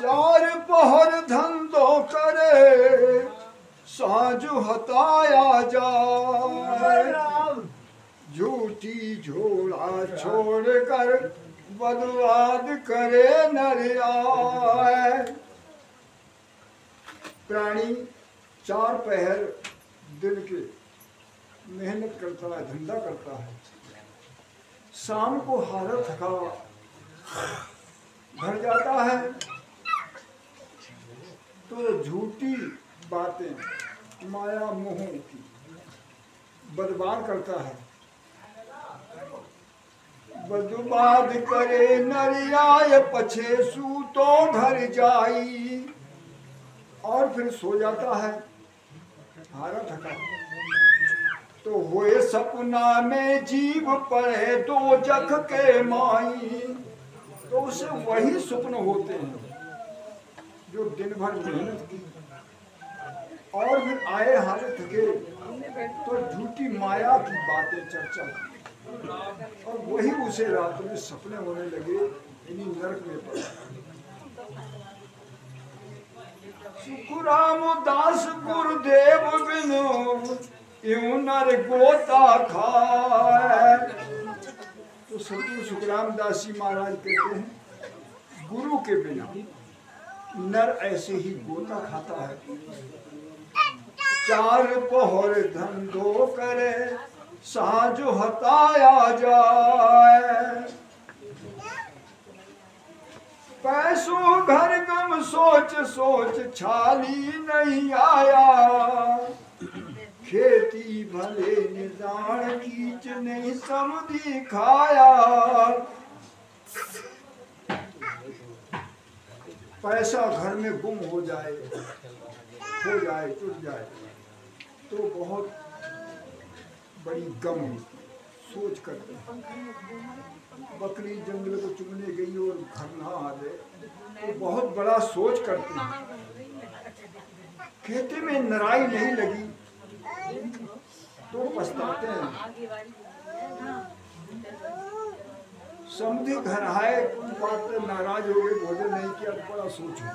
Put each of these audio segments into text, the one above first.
चार पहर धंधो करे साँझ हताया जाए। झूठी झोला छोड़कर बर्बाद करे नर आए। प्राणी चार पहर दिन के मेहनत करता है, धंधा करता है, शाम को हारा थका घर जाता है तो झूठी बातें माया मोह की बर्बाद करता है। बर्बाद करे नरियाय पछे सूतो घर जाई। और फिर सो जाता है हारा थका तो हुए सपना में जीव पड़े दो जख के माई। तो उसे वही स्वप्न होते हैं जो दिन भर मेहनत की और फिर आए हारे थके तो झूठी माया की बातें चर्चा की और वही उसे रात में सपने होने लगे, इन्हीं नरक में पड़ा। सुखराम दास गुरुदेव बिनु यूं नर गोता खाए। तो सतगुरु सुखराम दास जी महाराज कहते हैं गुरु के बिना नर ऐसे ही गोता खाता है। चार पहर धंधो करे साँझ हताया जाए। पैसों घर गम सोच सोच छाली नहीं आया। खेती भले निदान कीच नहीं समझी खाया। पैसा घर में गुम हो जाए, खो जाए, टूट जाए तो बहुत बड़ी गम सोच करते हैं। बकरी जंगल को चुगने गई और घर ना आ गए तो बहुत बड़ा सोच करते हैं। खेती में नराई नहीं लगी तो पछताते हैं। समझी घर आए बात नाराज हो गए, भोजन नहीं किया, बड़ा सोच हो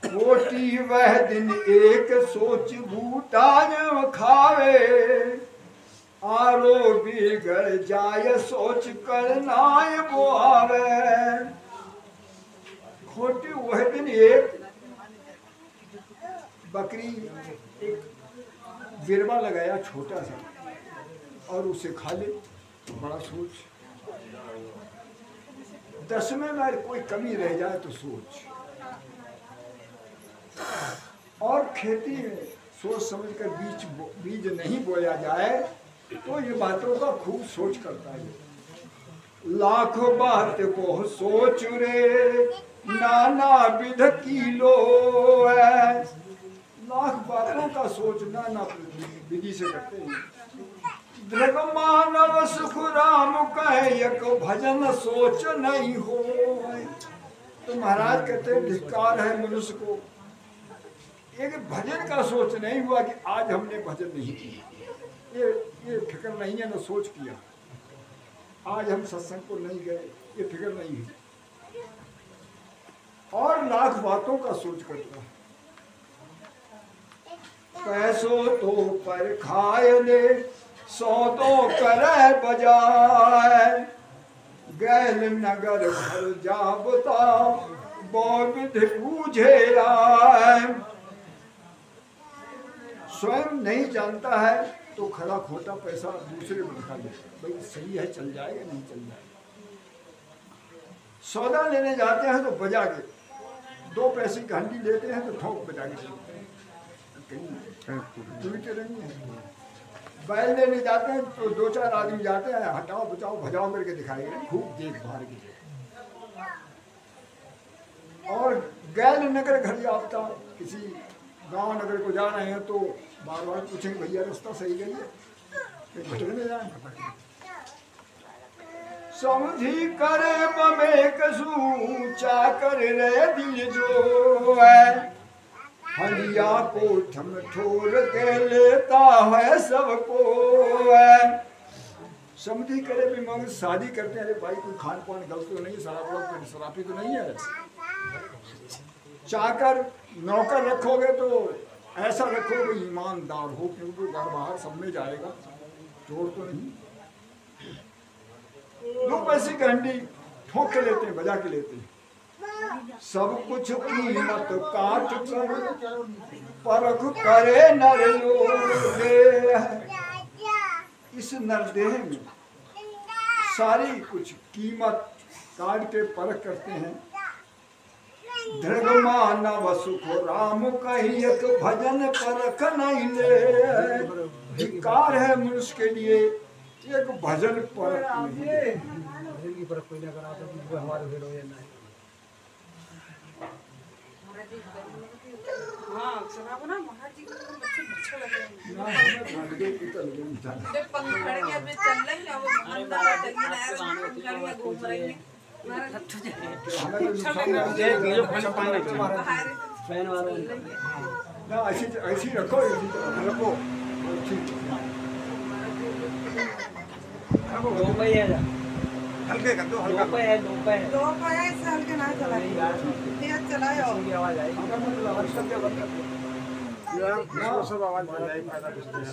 कोटी वह दिन एक सोच बूटा खावे। आरो बिगड़ जाय सोच कर नाय बोआवे। खोटी वह दिन एक बकरी एक गिरवा लगाया छोटा सा और उसे खा ले तो बड़ा सोच। 10वें में कोई कमी रह जाए तो सोच। और खेती में सोच समझ कर बीज नहीं बोया जाए तो ये बातों का खूब सोच करता है। लाख बात को सोच रे नाना विध किलो है। लाख बातों का सोच नाना विधि से करते हैं। दृढ़ मानव सुख राम कहे एक भजन सोच नहीं हो। तो महाराज कहते हैं धिक्कार है मनुष्य को, एक भजन का सोच नहीं हुआ कि आज हमने भजन नहीं किया। ये फिक्र नहीं है, न सोच किया। आज हम सत्संग को नहीं गए, ये फिक्र नहीं है। और लाख बातों का सोच करता है। पैसों तो पर खाए ले सौदों करे बजाय। गैल नगर भर जाबता बोविध बूझे आए। स्वयं नहीं जानता है तो खरा खोटा पैसा दूसरे को दिखा दे, भाई सही है चल जाएगा नहीं चल जाएगा। सौदा लेने जाते हैं तो बजा के 2 पैसे की हंडी लेते हैं तो ठोक बजा के नहीं है। बैल लेने जाते हैं तो 2-4 आदमी जाते हैं हटाओ बचाओ भजाओ करके दिखाएंगे, खूब देख भार के। और गैल नगर घर जाता किसी गांव नगर को जा रहे हैं तो बार बार पूछेंगे भैया रास्ता सही गई है, भटकने जाए। समझी करे बमे कसू चाकर रे दिल जो है। हलिया को ठम ठोर के लेता है सबको है। समझी करे भी मगर शादी करते हैं, अरे भाई कोई खान पान गलत तो नहीं, शराबी तो नहीं है। चाकर नौकर रखोगे तो ऐसा रखो कि ईमानदार हो, क्योंकि घर बाहर सब में जाएगा, चोर तो नहीं। 2 पैसे की हंडी ठोक के लेते हैं, बजा के लेते हैं। सब कुछ कीमत काट कर परख करे नर लोग। इस नरदेह में सारी कुछ कीमत काट के परख करते हैं। दृढ़ मानव सुख राम कहियत भजन परख नहीं ले। धिक्कार है मनुष्य के लिए एक भजन परख नहीं। हाँ सुना ना महाराज जी को बच्चे अच्छा लग रहे हैं। पंख खड़े के अभी चल रहे हैं, वो अंदर चलिए नया गाड़ी में घूम रही है। ना ऐसी रखो, रखो ठीक है। हल्के कर दो, हल्का दो पाया इससे हल्के ना चलाए, तेज चलाए और आवाज आएगी। सब आवाज बढ़ जाएगी, फायदा कुछ नहीं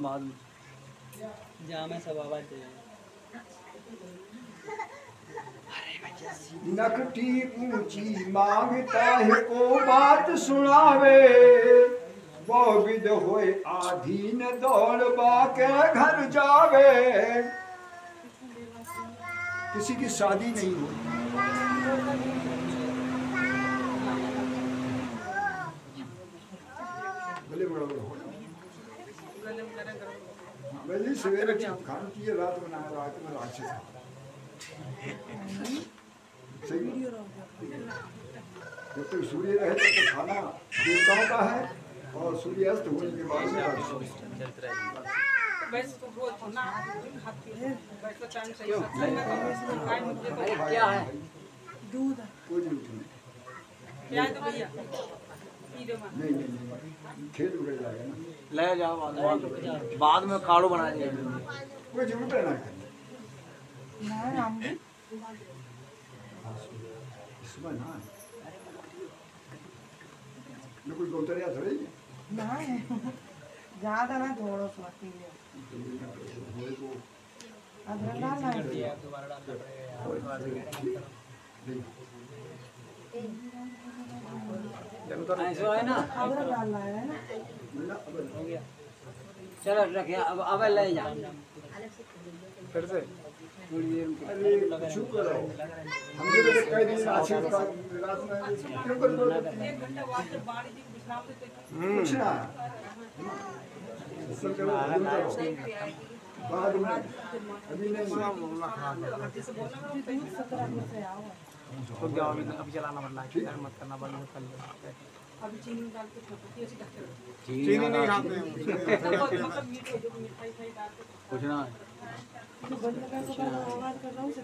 बाद में जहाँ में सब आवाज दे। नकटी ऊंची मांगता है को बात सुनावे, वो विद होए आधीन दौड़बा के घर जावे। किसी की शादी नहीं हुई, भले बड़ा बड़ा हो वैसे सवेरे खाना चाहिए, रात बनाया, रात में राक्षस सही। जब तक सूर्य रहे तब तक खाना देवताओं का है, और सूर्यास्त होने के बाद में वैसे तो बहुत ना खाती है, वैसे टाइम सही क्या है दूध कोई नहीं। क्या है तो भैया नहीं खेल बिगड़ जाएगा ना, ले जाओ बाद में काढ़ू बना दिया। कोई जरूरत है ना करने। इसमें ना कोई गोतरिया थोड़ी ज्यादा ना थोड़ा सा पी ले। अदरक डालना है, दोबारा डालना पड़ेगा। ऐसा है ना, अदरक डालना है ना। हो गया, चलो रखिए। अब ले जा फिर से। अरे चुप करो, हमने तो कई दिन रात में क्यों कर दो? 1 घंटा बाद जब बाड़ी जी विश्राम देते कुछ ना बाद में, अभी नहीं। दूध 17 से आओ। तो क्या अभी चलाना पड़ना है, मत करना बंद कर लो। अभी चीनी डाल के पत्ती ऐसी रखते हैं। चीनी नहीं खाते हैं मतलब मीठे जो मिठाई खाई डाल के कुछ ना तो बंद कर तो आवाज कर रहा हूँ से।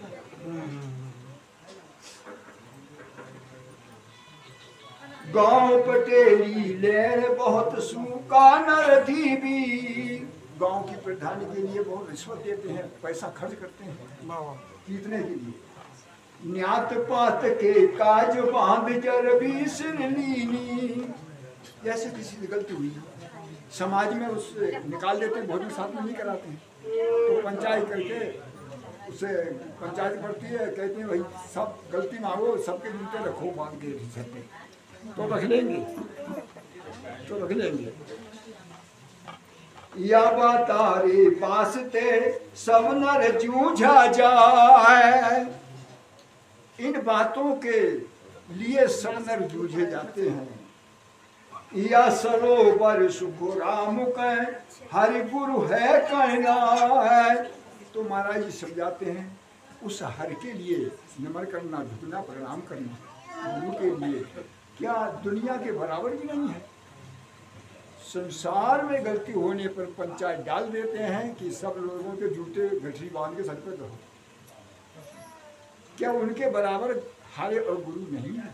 गांव पटेली लेर बहुत सूका नर थी भी। गांव की प्रधानी के लिए बहुत रिश्वत देते हैं, पैसा खर्च करते हैं जीतने के लिए। न्यात पात के काज बांध जर बीस लीनी। जैसे किसी से गलती हुई समाज में उससे निकाल देते हैं, भोजन साथ में नहीं कराते हैं, तो पंचायत करके उससे पंचायत पड़ती है, कहते हैं भाई सब गलती मांगो, सबके जूते रखो बांध के सकते, तो रख लेंगे, तो रख लेंगे। या बतारे पासते सब नर जूझा जाए। इन बातों के लिए सब नर जूझे जाते हैं। या सरोवर सुख राम कह हरि गुरु है कहना है। तो महाराज जी समझाते हैं उस हर के लिए नमन करना, झुकना, प्रणाम करना गुरु के लिए क्या दुनिया के बराबर भी नहीं है। संसार में गलती होने पर पंचायत डाल देते हैं कि सब लोगों के जूते गठरी बांध के सर पे रहो। क्या उनके बराबर हरे और गुरु नहीं है?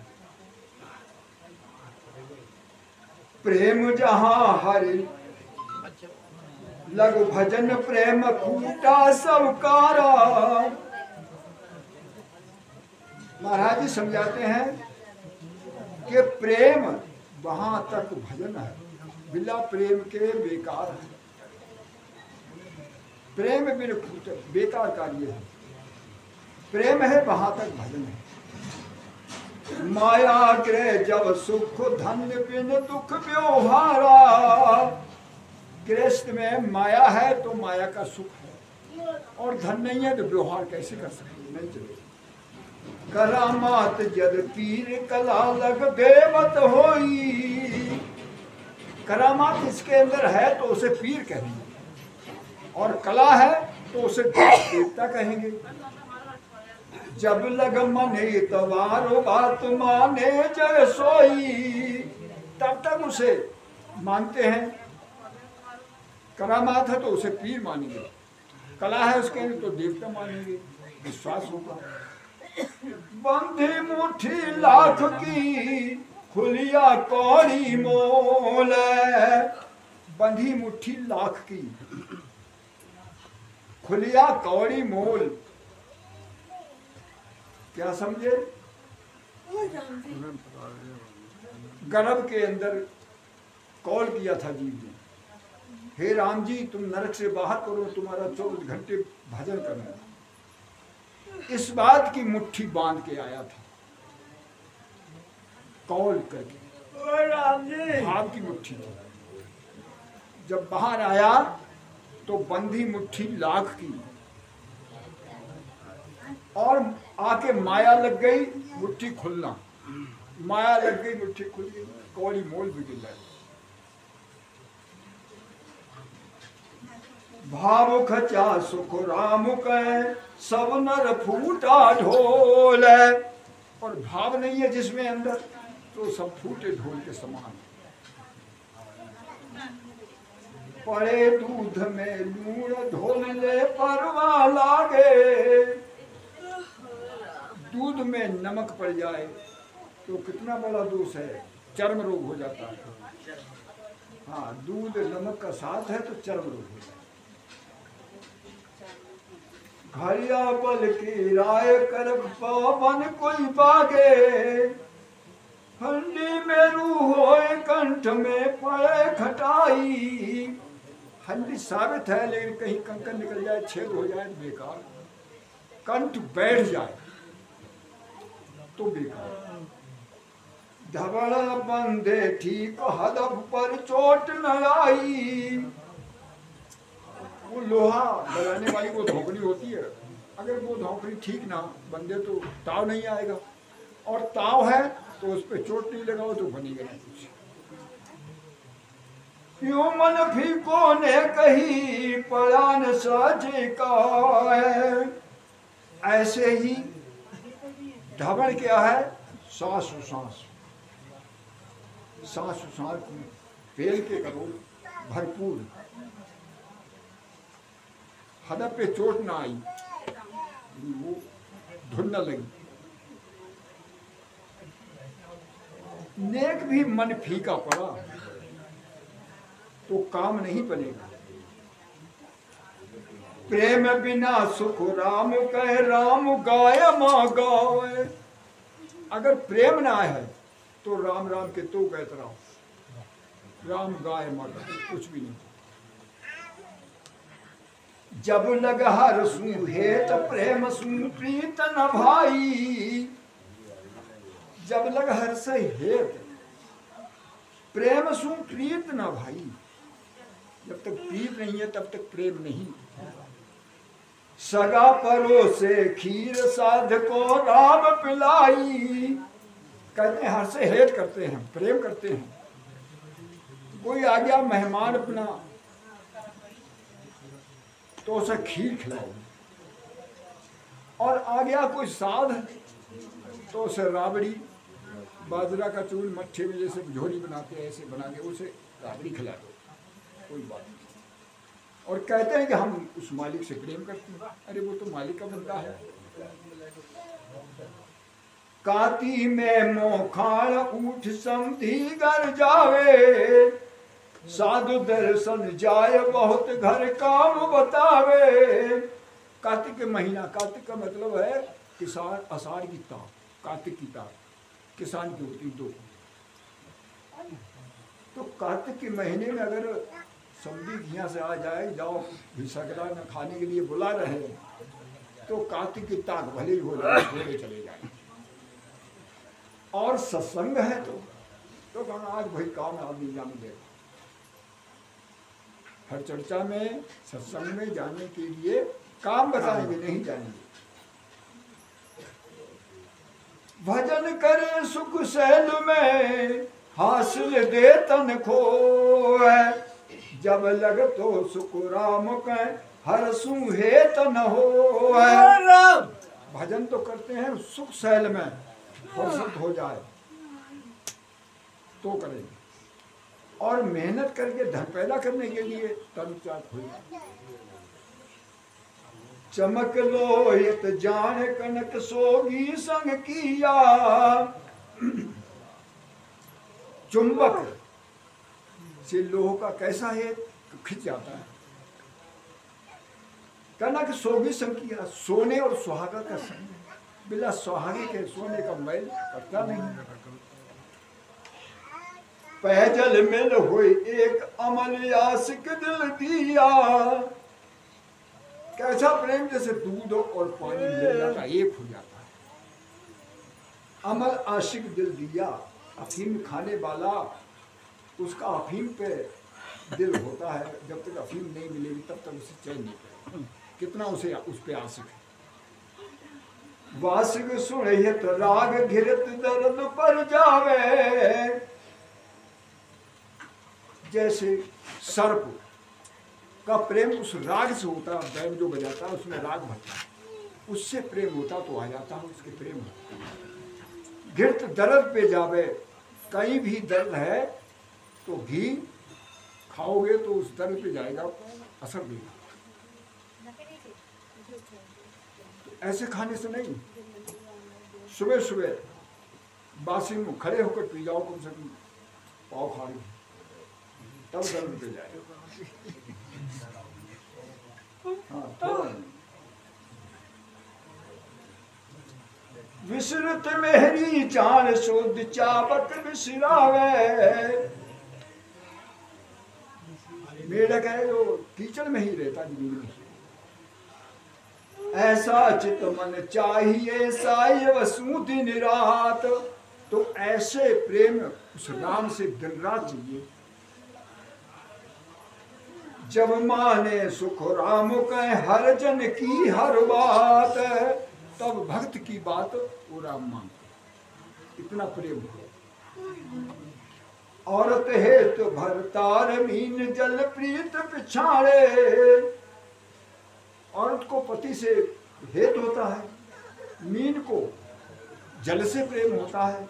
प्रेम जहाँ हरि लघु भजन प्रेम खूटा सबकारा। महाराज जी समझाते हैं कि प्रेम वहां तक भजन है, बिना प्रेम के बेकार है। प्रेम बिन बेकार कार्य है, प्रेम है वहां तक भजन है। माया ग्रह जब सुख धन बिन दुख व्यवहारा। गृहस्थ में माया है तो माया का सुख है, और धन नहीं है तो व्यवहार कैसे कर सकते, नहीं चलेगा। करामात जद पीर कला लग देवत होई। करामात इसके अंदर है तो उसे पीर कहेंगे, और कला है तो उसे देवता कहेंगे। जब लग मने तवारो बात माने जय सोई, तब तक उसे मानते हैं। करामात है तो उसे पीर मानेंगे, कला है उसके तो देवता मानेंगे, विश्वास होगा। बंधी मुट्ठी लाख की खुलिया कौड़ी मोल। बंधी मुट्ठी लाख की खुलिया कौड़ी मोल, क्या समझे? गर्भ के अंदर कॉल किया था जीव ने, हे राम जी तुम नरक से बाहर करो, तुम्हारा 24 घंटे भजन करना। इस बात की मुट्ठी बांध के आया था, कॉल करके राम जी भाव की मुट्ठी थी। जब बाहर आया तो बंधी मुट्ठी लाख की, और आके माया लग गई, मुट्ठी खुलना, माया लग गई, मुट्ठी खुल गई, कौड़ी मोल भी गिर गई। भाव खचा सुख राम कह सब नर फूटा ढोल। और भाव नहीं है जिसमें अंदर, तो सब फूटे ढोल के समान। पड़े दूध में लूण ढोल ले परवा लागे। दूध में नमक पड़ जाए तो कितना बड़ा दोष है, चर्म रोग हो जाता है। हाँ, दूध नमक का साथ है तो चर्म रोग हो जाता है। घरिया बल की राय कर पवन कोई बागे। हंडी में रूह होए कंठ में पड़े खटाई। हंडी साबित है लेकिन कहीं कंकन निकल जाए, छेद हो जाए तो बेकार। कंठ बैठ जाए तो बेकार। धबड़ा बंदे ठीक हदफ पर चोट न आई। वो लोहा लगाने वाली वो धोखनी होती है, अगर वो धोखनी ठीक ना बंदे तो ताव नहीं आएगा, और ताव है तो उस पर चोट नहीं लगाओ तो बनेगा नहीं कुछ। यूं मन फीको ने कही परान साजे का है। ऐसे ही धबड़ क्या है, सांस सांस, सांस सांस फेल के करो भरपूर। हदफ पे चोट ना आई, वो धुन न लगी। नेक भी मन फीका पड़ा तो काम नहीं बनेगा। प्रेम बिना सुख राम कहे राम गाय माँ गावे। अगर प्रेम ना है तो राम राम के तो कहते रहो, राम गाय माँ गाय, कुछ भी नहीं। जब लग हर सु हेत प्रेम सु प्रीत न भाई। जब लग हर से हेत प्रेम सु प्रीत न भाई। जब तक प्रीत नहीं है तब तक प्रेम नहीं। सगा परोसे खीर साध को राम पिलाई। कहते हैं हर से हेत करते हैं, प्रेम करते हैं। कोई आ गया मेहमान अपना तो उसे खीर खिलाओ, और आ गया कोई साध तो उसे राबड़ी, बाजरा का चूर्ण मट्ठे में जैसे झोरी बनाते हैं ऐसे बना के उसे राबड़ी खिला दो, कोई बात नहीं। और कहते हैं कि हम उस मालिक से प्रेम करते हैं। अरे वो तो मालिक का बंदा है। काती में मोखाण उठ समधी घर जावे, साधु दर्शन जाय बहुत घर काम बतावे। कार्तिक के महीना, कार्तिक का मतलब है किसान, आषाढ़ की ताप, कार्तिक की ताप किसान की होती दो। तो कार्तिक के महीने में अगर समधी यहाँ से आ जाए, जाओ भिसकरा न खाने के लिए बुला रहे, तो कार्तिक की ताक भले ही हो जाए, भले चले जाए। और सत्संग है तो कहना आज भाई काम आदमी जाने देगा। हर चर्चा में सत्संग में जाने के लिए काम बताएंगे, नहीं जाएंगे। भजन करे सुख सैल में, हासिल दे तन खो, जब लग तो सुख राम के हर सुहे तन हो। भजन तो करते हैं सुख सैल में, फुर्सत हो जाए तो करेंगे, और मेहनत करके धन पैदा करने के लिए तन चाट हो जाए। चमक लोहित जान कनक सोगी संग किया, चुंबक से लोह का कैसा है खिंच जाता है। कनक सोगी संग किया, सोने और सुहागा का संग, बिना सुहागे के सोने का मैल करता नहीं। पैजल मिल हुई एक अमल आशिक दिल दिया, कैसा प्रेम जैसे दूध और पानी मिल जाता, एक हो जाता है। अमल आशिक दिल दिया, अफीम खाने वाला उसका अफीम पे दिल होता है, जब तक अफीम नहीं मिलेगी तब तक उसे चैन नहीं पड़ेगा, कितना उसे उस पे आशिक है। वासिक सुनियत राग घिरत दर्द पर जावे, जैसे सर्प का प्रेम उस राग से होता है, बैंड जो बजाता है उसमें राग भरता है, उससे प्रेम होता तो आ जाता है, उसके प्रेम होता। घिरत दर्द पे जावे, कहीं भी दर्द है तो घी खाओगे तो उस दर्द पे जाएगा, असर देगा। तो ऐसे खाने से नहीं, सुबह सुबह बासी में खड़े होकर पी जाओ, कम से कम पाव खा लो, तब दर्द पे जाएगा। हाँ, थोड़ा विसरत मेहरी चाल शुद्ध चावक विसरावे, मेढक है जो कीचड़ में ही रहता जमीन में। ऐसा चित मन चाहिए साय वसु दिन रात, तो ऐसे प्रेम उस राम से दिन रात चाहिए। जब माने सुख राम के हर जन की हर बात, तब भक्त की बात वो राम मानते, इतना प्रेम हो। औरत हेतु भरतार मीन जल प्रीत पिछाड़े, औरत को पति से हेत होता है, मीन को जल से प्रेम होता है।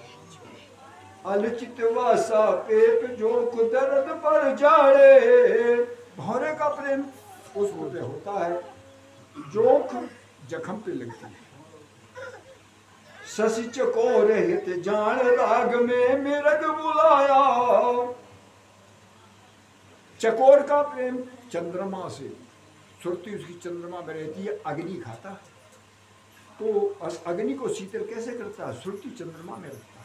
अलचित वासा पेप जोख दर्द पर जाड़े, भौरे का प्रेम उस पे होता है, जोख जख्म पे लगती है। शशि चकोर हित जान राग में मिर्ग बुलाया, चकोर का प्रेम चंद्रमा से, सुरती उसकी चंद्रमा में रहती है, अग्नि खाता है, तो अग्नि को शीतल कैसे करता है, सुरती चंद्रमा में रखता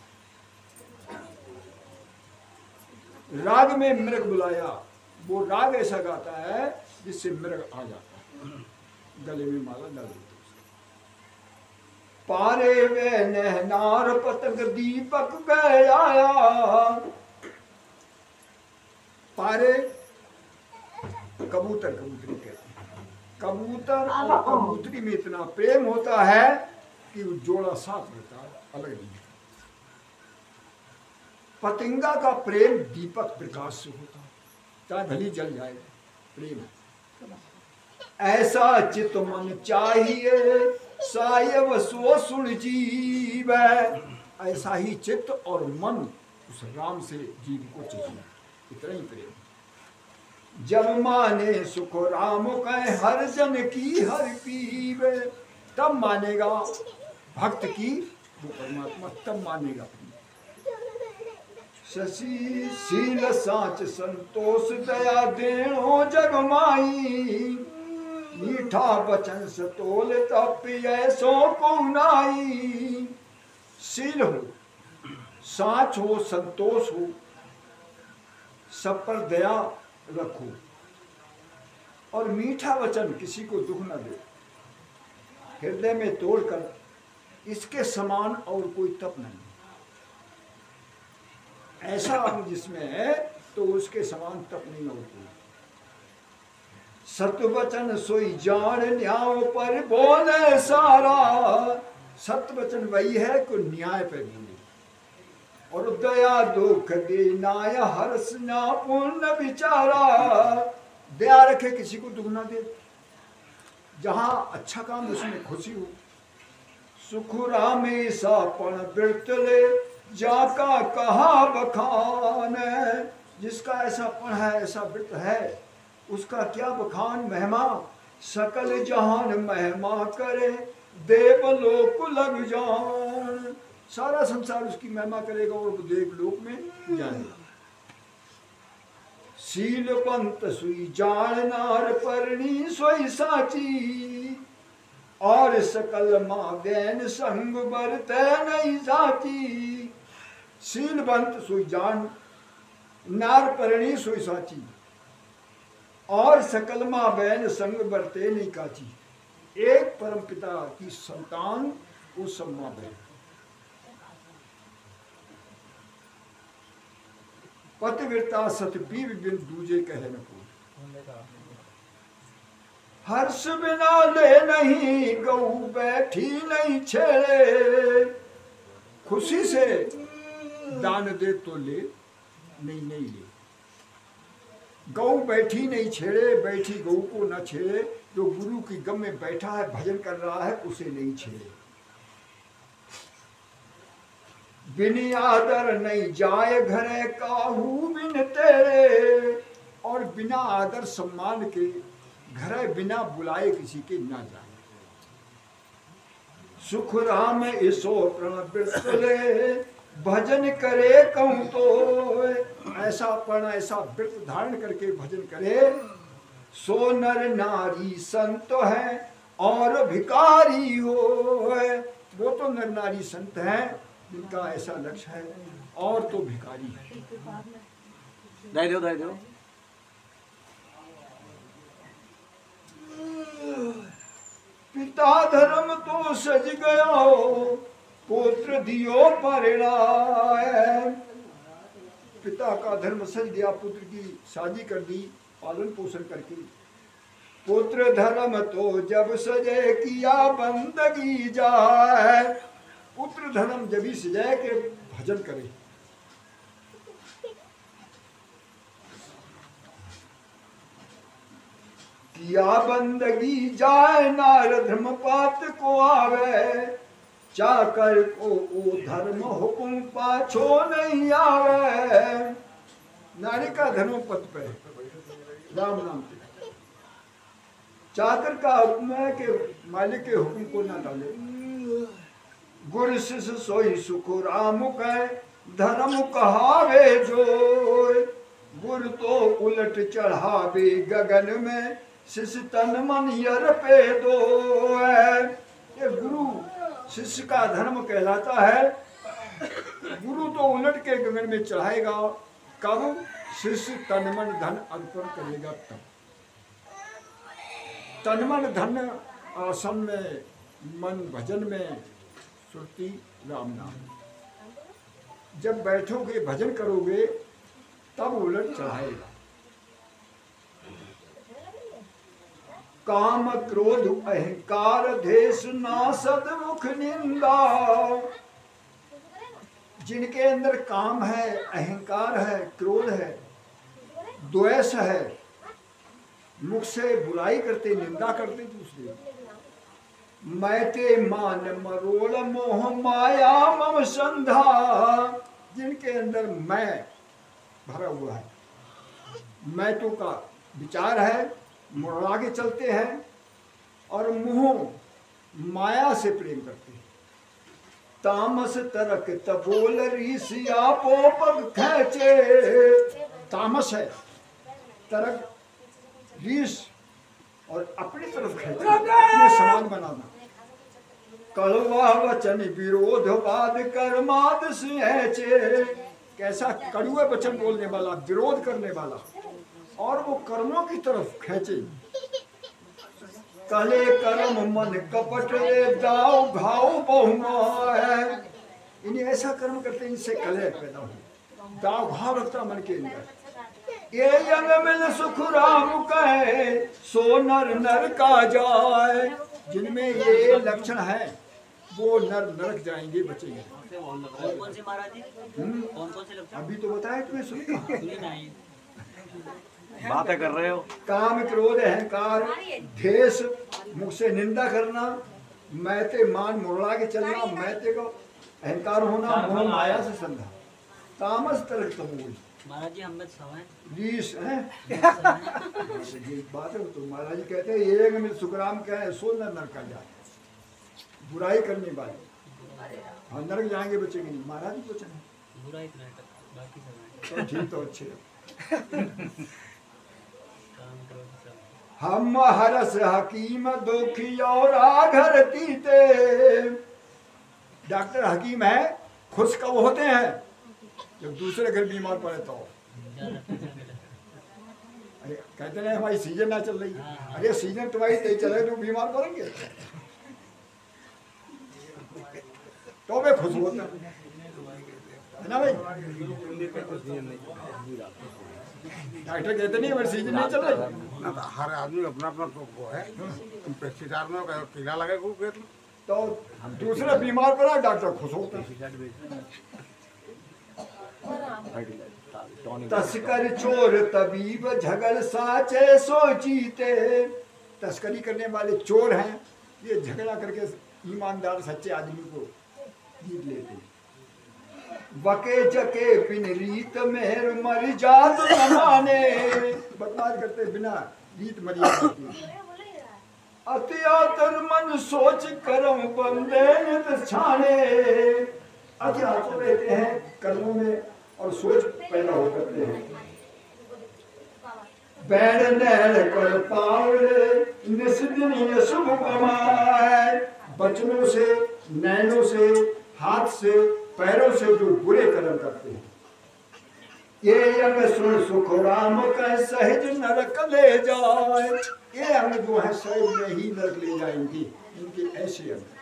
है। राग में मृग बुलाया, वो राग ऐसा गाता है जिससे मृग आ जाता है, गले में माला डाल देते। पारे वे नहनार पतंग दीपक गया, पारे कबूतर, कबूतरी कहते हैं। कबूतर और कबूतरी में इतना प्रेम होता है कि वो जोड़ा साथ रहता है, अलग नहीं। पतंगा का प्रेम दीपक प्रकाश से होता है, चाहे भली जल जाए, प्रेम। ऐसा चित मन चाहिए सायव सो सुन जीव, ऐसा ही चित्त और मन उस राम से जीव को चाहिए, इतना ही प्रेम। जब माने सुख राम कह हर जन की हर पीव, तब मानेगा भक्त की वो परमात्मा तब मानेगा अपनी। शशि शील साच संतोष दया देणो जग माई, मीठा बचन सतोल तप ऐसो को नाई। शील हो, साच हो, संतोष हो, सब पर दया रखो, और मीठा वचन किसी को दुख न दे, हृदय में तोड़कर, इसके समान और कोई तप नहीं। ऐसा अंग जिसमें है तो उसके समान तप नहीं होती। सत्य वचन सोई जान न्याय पर बोले सारा। सत्य वचन वही है कि न्याय पर बोले, और दया दुख दे नाय हर्ष ना पूर्ण विचारा। दया रखे, किसी को दुख ना दे, जहां अच्छा काम उसमें खुशी हो। सुख रामे सापण वृत ले, जाका कहा बखान। जिसका ऐसा पण है, ऐसा वृत है, उसका क्या बखान महिमा। सकल जहान महिमा करे, देवलोक लग जान। सारा संसार उसकी महिमा करेगा और वो देवलोक में जाएगा। शीलवंत सुई जान नार परणी सोई साची, और सकल माँ बहन संग बरते नहीं साची। शीलवंत सुई जान नार परणी सोई साची, और सकल माँ बहन संग बरते नहीं काची। एक परम पिता की संतान वो सब माँ बहन। पतिव्रता सत बीव बिन दूजे कहे न को। हर्ष बिना ले नहीं गऊ बैठी नहीं छेड़े। खुशी से दान दे तो ले, नहीं नहीं ले। गऊ बैठी नहीं छेड़े, बैठी गऊ को न छेड़े। जो गुरु की गम में बैठा है, भजन कर रहा है, उसे नहीं छेड़े। बिन आदर नहीं जाए घरे काहू बिन तेरे। और बिना आदर सम्मान के घरे बिना बुलाए किसी के ना जाए। सुख राम इसो प्रण ले, भजन करे कहूँ तो। ऐसा पण ऐसा व्रत धारण करके भजन करे, सो नर नारी संत है और भिकारी हो। वो तो नर नारी संत है जिनका ऐसा लक्ष्य है, और तो भिखारी है। दाई दो। पिता धर्म तो सज गया हो, पुत्र दियो परिणाम। पिता का धर्म सज गया, पुत्र की शादी कर दी पालन पोषण करके। पुत्र धर्म तो जब सजे किया बंदगी जाए। पुत्र धर्म जब ही सजाए के भजन करे। किया बंदगी जाए, नार धर्म पात को आवे। चाकर को ओ धर्म हुकुम पाछो नहीं आवे। नारी का धर्म पद पे राम नाम पे। चाकर का हुक्म है कि मालिक के हुक्म को ना टाले। गुरु शिष्य सोई सुख राम कह, धर्म कहावे जोय। गुरु तो उलट चढ़ावे गगन में, शिष्य तन मन यर पे दो। ये गुरु शिष्य का धर्म कहलाता है। गुरु तो उलट के गगन में चढ़ाएगा, कब? शिष्य तन मन धन अर्पण करेगा तब। तन मन धन आसन में, मन भजन में, श्रुति राम नाम। जब बैठोगे भजन करोगे तब उलट चढ़ाएगा। काम क्रोध अहंकार देश ना सदमुख निंदा। जिनके अंदर काम है, अहंकार है, क्रोध है, द्वेष है, मुख से बुराई करते, निंदा करते दूसरे। मैते मान मरोल मोह माया मम संधा। जिनके अंदर मैं भरा हुआ है, मैतों का विचार है, मुड़ा के चलते हैं, और मोह माया से प्रेम करते हैं, तामस तरक तबोल ऋषिया पो पग खेचे। तामस है, तरक रीस और अपनी तरफ खेचे, अपने समान बनाना। कड़वा वचन विरोधवाद कर्माद सिंहचे। कैसा कड़ुए वचन बोलने वाला, विरोध करने वाला, और वो कर्मों की तरफ खेचे। कले कर्म मन कपट रे दाव घाव बहुमा है। इन्हें ऐसा कर्म करते इनसे कलह पैदा हो, दाव घाव रखता मन के अंदर। ये यंग में सुख राम कहे सो नर नर का जाए। जिनमें ये लक्षण है वो नर नरक जाएंगे, बचेंगे। कौन से महाराज जी? कौन से लक्षण? अभी तो बताया तुम्हें, सुन बातें कर रहे हो। काम क्रोध अहंकार द्वेष, मुख से निंदा करना, मैते मान मुरला के चलना, मैते को अहंकार होना, मोह माया से संधा, तामस तरक तमोल। महाराज जी हम में समय रीस है। ये बात है। तो महाराज जी कहते हैं एक में सुखराम कहे सो नर का जाए, बुराई करने वाले हाँ नरक जाएंगे, बचेंगे नहीं। महाराज जी वचन है, बुराई करने तक बाकी सब तो ठीक, तो अच्छे। काम करो सब। हम हरस हकीम दुखी और आघर तीते। डॉक्टर हकीम है, खुश कब होते हैं जब दूसरे घर बीमार पड़े तो। अरे कहते हैं हमारी सीजन ना चल रही है। अरे सीजन तुम्हारी नहीं चल रही तो बीमार पड़ेंगे, तो वे खुश होते हैं, है ना भाई। डॉक्टर कहते नहीं हमारी सीजन नहीं चल रही। हर आदमी अपना अपना वो है, पेस्टिसाइड में कीड़ा लगेगा तो दूसरे बीमार पड़ा, डॉक्टर खुश होता है। तस्कर चोर तबीब झगड़ साचे सो जीते। तस्करी करने वाले चोर हैं, ये झगड़ा करके ईमानदार सच्चे आदमी को जीत लेते हैं। बके जके बिन रीत मेहर मर जात जमाने। बदमाश करते बिना रीत मर जाती। अत्यातर मन सोच करम बंदे नित छाने। अति आतुर रहते हैं कर्मों में और सोच पैदा हो करते हैं। बैर नैल कर पावड़े निस्दिन शुभ कमाए। बचनों से, नैनों से, हाथ से, पैरों से जो बुरे कर्म करते हैं, ये अंग सुन सुख राम का सहज नरक ले जाए। ये अंग जो है सहज में ही नरक ले जाएंगे, इनके ऐसे अंग।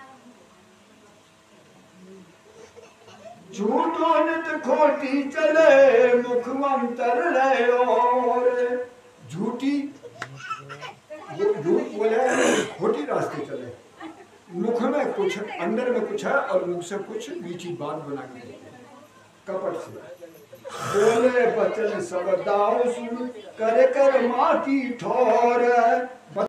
झूठो नित खोटी चले मुखमंतर रहे। और झूठी वो झूठ बोले, खोटी रास्ते चले, मुख में कुछ अंदर में कुछ है और मुख से कुछ मीठी बात बना के देते हैं कपट से। बोले बचन सब दाऊ सुन, कर कर माँ की ठोर।